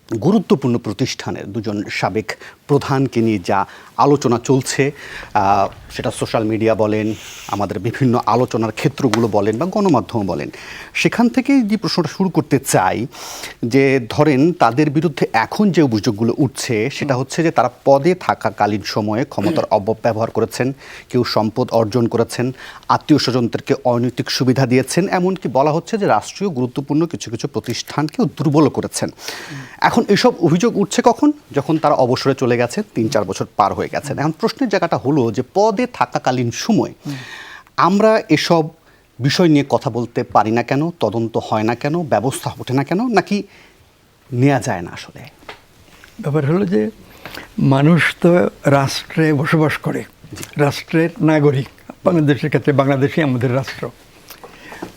গুরুত্বপূর্ণ প্রতিষ্ঠানের দুজন সাবেক প্রধানকে নিয়ে যা আলোচনা চলছে, সেটা সোশ্যাল মিডিয়া বলেন, আমাদের বিভিন্ন আলোচনার ক্ষেত্রগুলো বলেন বা গণমাধ্যম বলেন, সেখান থেকেই যে প্রশ্নটা শুরু করতে চাই যে ধরেন তাদের বিরুদ্ধে এখন যে অভিযোগগুলো উঠছে সেটা হচ্ছে যে তারা পদে থাকাকালীন সময়ে ক্ষমতার অপব্যবহার করেছেন, কেউ সম্পদ অর্জন করেছেন, আত্মীয় স্বজনদেরকে অনৈতিক সুবিধা দিয়েছেন, এমনকি বলা হচ্ছে যে রাষ্ট্রীয় গুরুত্বপূর্ণ কিছু কিছু প্রতিষ্ঠানকেও দুর্বল করেছেন। এখন এসব অভিযোগ উঠছে কখন? যখন তারা অবসরে চলে গেছে, ৩-৪ বছর পার হয়ে গেছে। এখন প্রশ্নের জায়গাটা হলো যে পদে থাকাকালীন সময় আমরা এসব বিষয় নিয়ে কথা বলতে পারি না কেন, তদন্ত হয় না কেন, ব্যবস্থা ওঠে না কেন, নাকি নেওয়া যায় না? আসলে ব্যাপার হলো যে মানুষ তো রাষ্ট্রে বসবাস করে, রাষ্ট্রের নাগরিক। বাংলাদেশের ক্ষেত্রে বাংলাদেশই আমাদের রাষ্ট্র,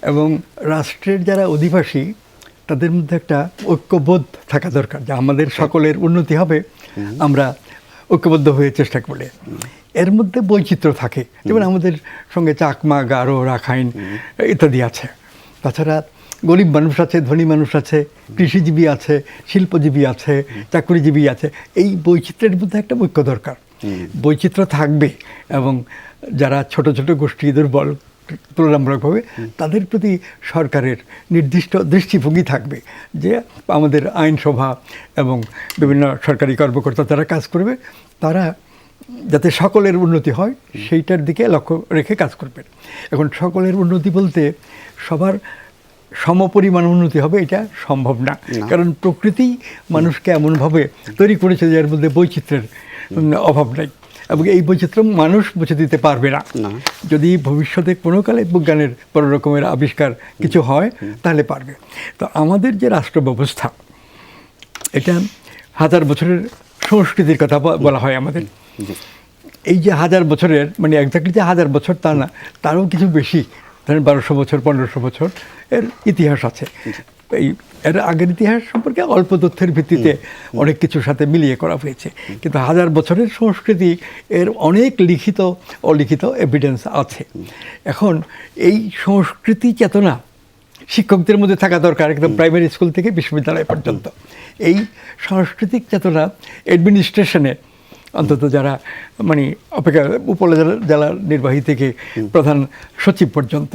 এবং রাষ্ট্রের যারা অধিবাসী তাদের মধ্যে একটা ঐক্যবোধ থাকা দরকার যে আমাদের সকলের উন্নতি হবে, আমরা ঐক্যবদ্ধ হয়ে চেষ্টা করলে। এর মধ্যে বৈচিত্র্য থাকে, যেমন আমাদের সঙ্গে চাকমা, গারো, রাখাইন ইত্যাদি আছে। তাছাড়া গরিব মানুষ আছে, ধনী মানুষ আছে, কৃষিজীবী আছে, শিল্পজীবী আছে, চাকরিজীবী আছে। এই বৈচিত্র্যের মধ্যে একটা ঐক্য দরকার। বৈচিত্র্য থাকবে এবং যারা ছোট ছোট গোষ্ঠী দুর্বল তুলনামূলকভাবে, তাদের প্রতি সরকারের নির্দিষ্ট দৃষ্টিভঙ্গি থাকবে যে আমাদের আইনসভা এবং বিভিন্ন সরকারি কর্মকর্তা যারা কাজ করবে, তারা যাতে সকলের উন্নতি হয় সেইটার দিকে লক্ষ্য রেখে কাজ করবেন। এখন সকলের উন্নতি বলতে সবার সমপরিমাণ উন্নতি হবে এটা সম্ভব না, কারণ প্রকৃতি মানুষকে এমনভাবে তৈরি করেছে যে এর মধ্যে বৈচিত্র্যের অভাব নাই, এবং এই বৈচিত্র্য মানুষ মুছে দিতে পারবে না। যদি ভবিষ্যতে কোনো কালে বিজ্ঞানের বড় রকমের আবিষ্কার কিছু হয় তাহলে পারবে। তো আমাদের যে রাষ্ট্র ব্যবস্থা, এটা 1000 বছরের সংস্কৃতির কথা বলা হয় আমাদের। এই যে 1000 বছরের, মানে একজাক্টলি যে 1000 বছর তা না, তারও কিছু বেশি, ধরেন 1200 বছর 1500 বছর এর ইতিহাস আছে। এই এর আগের ইতিহাস সম্পর্কে অল্প তথ্যের ভিত্তিতে অনেক কিছুর সাথে মিলিয়ে করা হয়েছে, কিন্তু 1000 বছরের সংস্কৃতি এর অনেক লিখিত অলিখিত এভিডেন্স আছে। এখন এই সংস্কৃতি চেতনা শিক্ষকদের মধ্যে থাকা দরকার, একদম প্রাইমারি স্কুল থেকে বিশ্ববিদ্যালয় পর্যন্ত। এই সাংস্কৃতিক চেতনা অ্যাডমিনিস্ট্রেশনে অন্তত যারা মানে উপজেলা নির্বাহী থেকে প্রধান সচিব পর্যন্ত,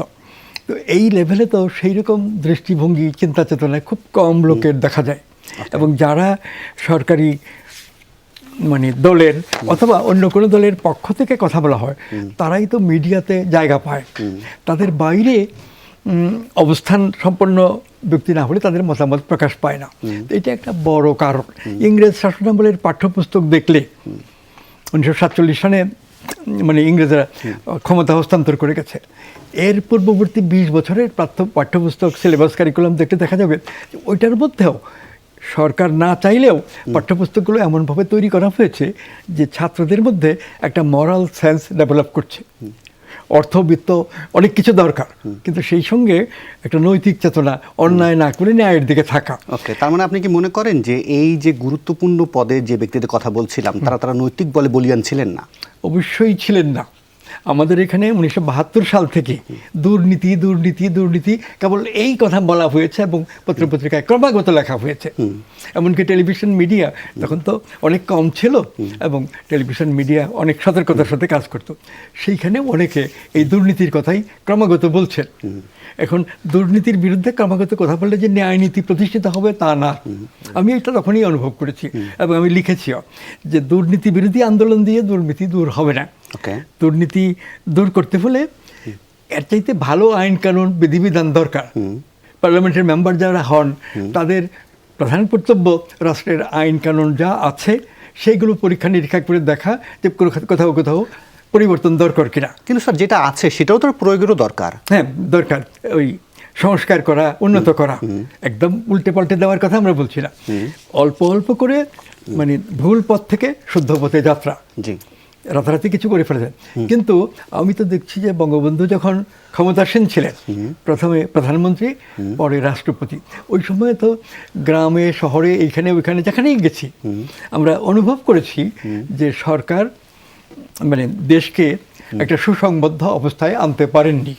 তো এই লেভেলে তো সেই রকম দৃষ্টিভঙ্গি চিন্তা চেতনায় খুব কম লোকের দেখা যায়। এবং যারা সরকারি মানে দলের অথবা অন্য কোনো দলের পক্ষ থেকে কথা বলা হয়, তারাই তো মিডিয়াতে জায়গা পায়। তাদের বাইরে অবস্থান সম্পন্ন ব্যক্তি না হলে তাদের মতামত প্রকাশ পায় না। এটা একটা বড় কারণ। ইংরেজ শাসনামলের পাঠ্যপুস্তক দেখলে 1947 সনে মানে ইংরেজরা ক্ষমতা হস্তান্তর করে গেছে, এর পূর্ববর্তী 20 বছরের পাঠ্যপুস্তক সিলেবাস কারিকুলাম দেখতে দেখা যাবে ওইটার মধ্যেও সরকার না চাইলেও পাঠ্যপুস্তকগুলো এমনভাবে তৈরি করা হয়েছে যে ছাত্রদের মধ্যে একটা মরাল সেন্স ডেভেলপ করছে। অর্থবিত্ত অনেক কিছু দরকার, কিন্তু সেই সঙ্গে একটা নৈতিক চেতনা, অন্যায় না করে ন্যায়ের দিকে থাকা। ওকে, তার মানে আপনি কি মনে করেন যে এই যে গুরুত্বপূর্ণ পদে যে ব্যক্তিদের কথা বলছিলাম তারা নৈতিক বলে বলিয়ান ছিলেন না? অবশ্যই ছিলেন না। আমাদের এখানে 1972 সাল থেকে দুর্নীতি দুর্নীতি দুর্নীতি কেবল এই কথা বলা হয়েছে এবং পত্রপত্রিকায় ক্রমাগত লেখা হয়েছে। এমনকি টেলিভিশন মিডিয়া তখন তো অনেক কম ছিল, এবং টেলিভিশন মিডিয়া অনেক সতর্কতার সাথে কাজ করত, সেইখানে অনেকে এই দুর্নীতির কথাই ক্রমাগত বলছেন। এখন দুর্নীতির বিরুদ্ধে ক্রমাগত কথা বললে যে ন্যায় নীতি প্রতিষ্ঠিত হবে তা না। আমি এটা তখনই অনুভব করেছি এবং আমি লিখেছিও যে দুর্নীতি বিরোধী আন্দোলন দিয়ে দুর্নীতি দূর হবে না। দুর্নীতি দূর করতে হলে এর চাইতে ভালো আইন কানুন বিধিবিধান দরকার। পার্লামেন্টের মেম্বার যারা হন তাদের প্রধান কর্তব্য রাষ্ট্রের আইন কানুন যা আছে সেইগুলো পরীক্ষা নিরীক্ষা করে দেখা যে কোথাও কোথাও পরিবর্তন দরকার কিনা। কিন্তু স্যার যেটা আছে সেটাও তো প্রয়োগেরও দরকার। হ্যাঁ, দরকার। ওই সংস্কার করা, উন্নত করা, একদম উল্টে পাল্টে দেওয়ার কথা আমরা বলছি না। অল্প অল্প করে মানে ভুল পথ থেকে শুদ্ধ পথে যাত্রা। জি, রাতারাতি কিছু করে ফেলেছেন। কিন্তু আমি তো দেখছি যে বঙ্গবন্ধু যখন ক্ষমতাসীন ছিলেন, প্রথমে প্রধানমন্ত্রী পরে রাষ্ট্রপতি, ওই সময় তো গ্রামে শহরে এইখানে ওইখানে যেখানেই গেছি আমরা অনুভব করেছি যে সরকার মানে দেশকে একটা সুসংবদ্ধ অবস্থায় আনতে পারেননি।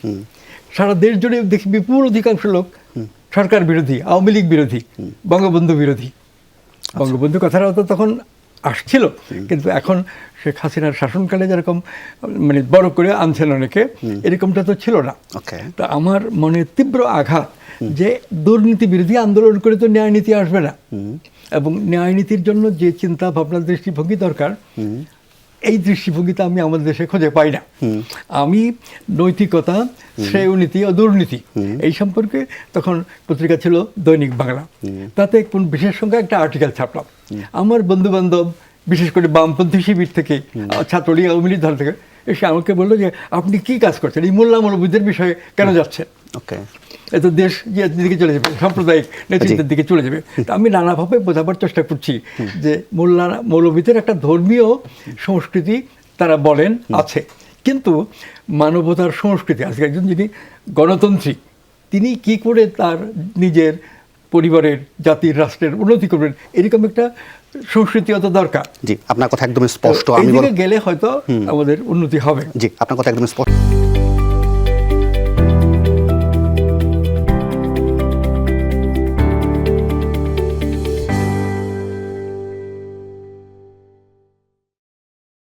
সারা দেশ জুড়ে দেখি বিপুল অধিকাংশ লোক সরকার বিরোধী, আওয়ামী লীগ বিরোধী, বঙ্গবন্ধু বিরোধী। বঙ্গবন্ধু কথাটাও তো তখন আসছিল, কিন্তু এখন শেখ হাসিনার শাসনকালে যেরকম মানে বড় করে আনছেন অনেকে, এরকমটা তো ছিল না। ওকে। তা আমার মনে তীব্র আঘাত যে দুর্নীতি বিরোধী আন্দোলন করে তো ন্যায় নীতি আসবে না, এবং ন্যায় নীতির জন্য যে চিন্তা ভাবনা দৃষ্টিভঙ্গি দরকার, এই দৃষ্টিভঙ্গিটা আমি আমাদের দেশে খুঁজে পাই না। আমি নৈতিকতা, শ্রেয়নীতি ও দুর্নীতি এই সম্পর্কে তখন পত্রিকা ছিল দৈনিক বাংলা, তাতে কোন বিশেষ সংখ্যা একটা আর্টিকেল ছাপলাম। আমার বন্ধু বান্ধব বিশেষ করে বামপন্থী শিবির থেকে, ছাত্রলীগ, আওয়ামী লীগ ধর থেকে এসে আমাকে বললো যে আপনি কি কাজ করছেন, এই মোল্লা মৌলবীদের বিষয়ে কেন যাচ্ছেন? ওকে। এত দেশ দিকে চলে যাবে, সাম্প্রদায়িক নেতৃত্বের দিকে চলে যাবে। তা আমি নানাভাবে বোঝাবার চেষ্টা করছি যে মৌলবীদের একটা ধর্মীয় সংস্কৃতি তারা বলেন আছে, কিন্তু মানবতার সংস্কৃতি আজকে একজন যিনি গণতান্ত্রিক, তিনি কি করে তার নিজের পরিবারের, জাতির, রাষ্ট্রের উন্নতি করবেন, এরকম একটা সংস্কৃতি অত দরকার। জি, আপনার কথা একদম স্পষ্ট। এইদিকে গেলে হয়তো আমাদের উন্নতি হবে। জি, আপনার কথা একদম স্পষ্ট।